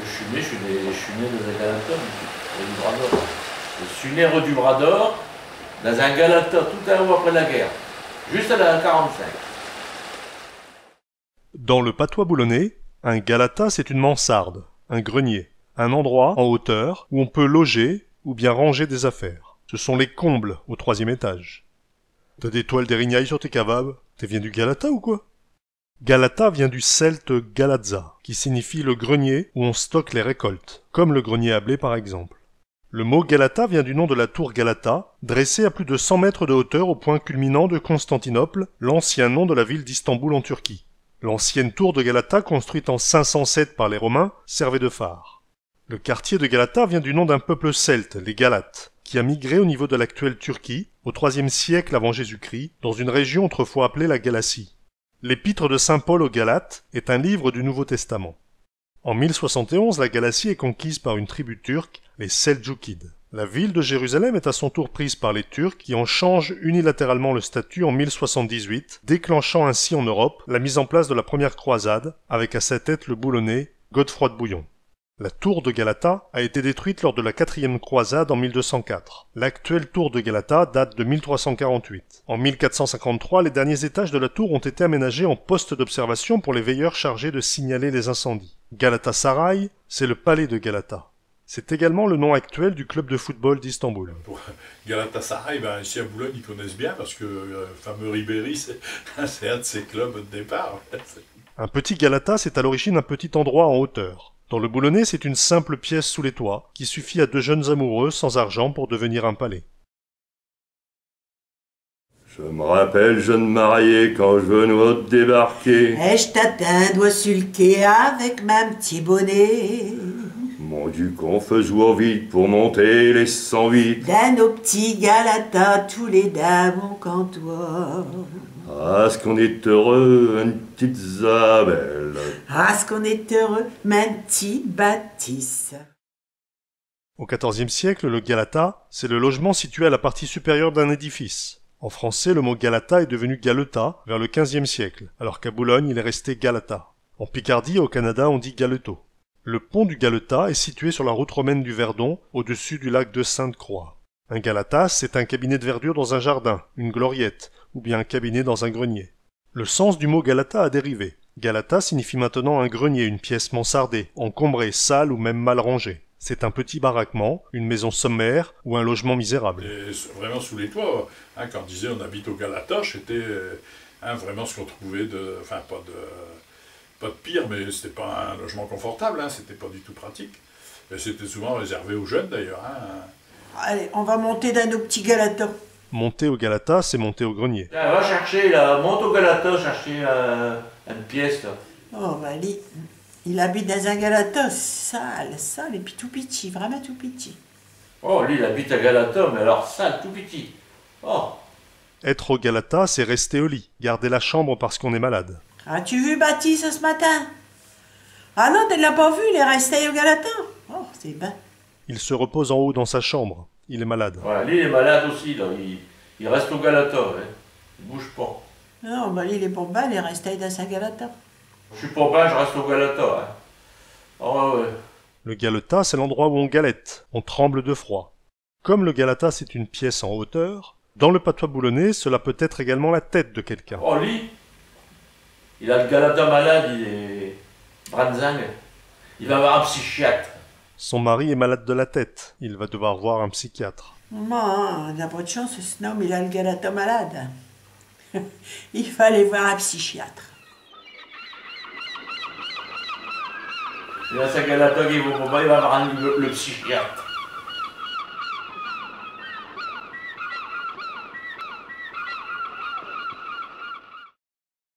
Je suis né dans un Galata, Redubrador. Je suis né Redubrador, dans un Galata tout à haut après la guerre, juste à la 45. Dans le patois boulonnais, un Galata c'est une mansarde, un grenier, un endroit en hauteur où on peut loger ou bien ranger des affaires. Ce sont les combles au 3e étage. T'as des toiles d'érignaille sur tes kebabs? T'es vient du Galata ou quoi? Galata vient du celte Galatza, qui signifie le grenier où on stocke les récoltes, comme le grenier à blé par exemple. Le mot Galata vient du nom de la tour Galata, dressée à plus de 100 mètres de hauteur au point culminant de Constantinople, l'ancien nom de la ville d'Istanbul en Turquie. L'ancienne tour de Galata, construite en 507 par les Romains, servait de phare. Le quartier de Galata vient du nom d'un peuple celte, les Galates, qui a migré au niveau de l'actuelle Turquie, au IIIe siècle avant Jésus-Christ, dans une région autrefois appelée la Galatie. L'Épître de saint Paul aux Galates est un livre du Nouveau Testament. En 1071, la Galatie est conquise par une tribu turque, les Seldjoukides. La ville de Jérusalem est à son tour prise par les Turcs qui en changent unilatéralement le statut en 1078, déclenchant ainsi en Europe la mise en place de la première croisade, avec à sa tête le boulonnais Godefroy de Bouillon. La tour de Galata a été détruite lors de la 4e croisade en 1204. L'actuelle tour de Galata date de 1348. En 1453, les derniers étages de la tour ont été aménagés en poste d'observation pour les veilleurs chargés de signaler les incendies. Galatasaray, c'est le palais de Galata. C'est également le nom actuel du club de football d'Istanbul. Pour Galatasaray, ici à Boulogne, ils connaissent bien parce que le fameux Ribéry, c'est un de ses clubs de départ. Un petit Galata, c'est à l'origine un petit endroit en hauteur. Dans le Boulonnais, c'est une simple pièce sous les toits, qui suffit à 2 jeunes amoureux sans argent pour devenir un palais. Je me rappelle, jeune marié, quand je venais de débarquer. Et je t'atteins, doigt sur le quai avec ma petit bonnet. Mon Dieu, qu'on faisait vite pour monter les 108. Dans nos petits Galatas, tous les dames au cantoir. Ah, ce qu'on est heureux, une petite Isabelle. Ah, ce qu'on est heureux, ma petite bâtisse. Au XIVe siècle, le Galata, c'est le logement situé à la partie supérieure d'un édifice. En français, le mot Galata est devenu Galeta vers le XVe siècle, alors qu'à Boulogne, il est resté Galata. En Picardie et au Canada, on dit Galetot. Le pont du Galeta est situé sur la route romaine du Verdon, au-dessus du lac de Sainte-Croix. Un Galata, c'est un cabinet de verdure dans un jardin, une gloriette, ou bien un cabinet dans un grenier. Le sens du mot Galata a dérivé. Galata signifie maintenant un grenier, une pièce mansardée, encombrée, sale ou même mal rangée. C'est un petit baraquement, une maison sommaire ou un logement misérable. Et vraiment sous les toits, quand on disait on habite au Galata, c'était vraiment ce qu'on trouvait de... Enfin, pas de pire, mais c'était pas un logement confortable, c'était pas du tout pratique. Et c'était souvent réservé aux jeunes d'ailleurs. Allez, on va monter dans nos petits Galatas. Monter au Galata, c'est monter au grenier. Là, va chercher, là, monte au Galata, chercher une pièce, là. Oh, il habite dans un Galata sale, et puis tout petit, vraiment tout petit. Oh, lui, il habite à Galata, mais alors sale, tout petit. Oh. Être au Galata, c'est rester au lit, garder la chambre parce qu'on est malade. As-tu vu Baptiste ce matin? Ah non, tu ne l'as pas vu, il est resté au Galata. Oh, c'est bien. Il se repose en haut dans sa chambre. Il est malade. Ouais, lui, il est malade aussi, là. Il reste au Galata, hein. Il bouge pas. Non, lui, il est pas bien, il est resté dans sa Galata. Je suis pas bien, je reste au Galata, hein. Oh, ouais. Le Galata, c'est l'endroit où on galette, on tremble de froid. Comme le Galata, c'est une pièce en hauteur, dans le patois boulonnais, cela peut être également la tête de quelqu'un. Oh, lui, il a le Galata malade, il est branzang. Il va avoir un psychiatre. Son mari est malade de la tête, il va devoir voir un psychiatre. Maman, on n'a pas de chance, sinon il a le Galata malade. Il fallait voir un psychiatre. Il a sa Galata qui va pas, il va voir le psychiatre.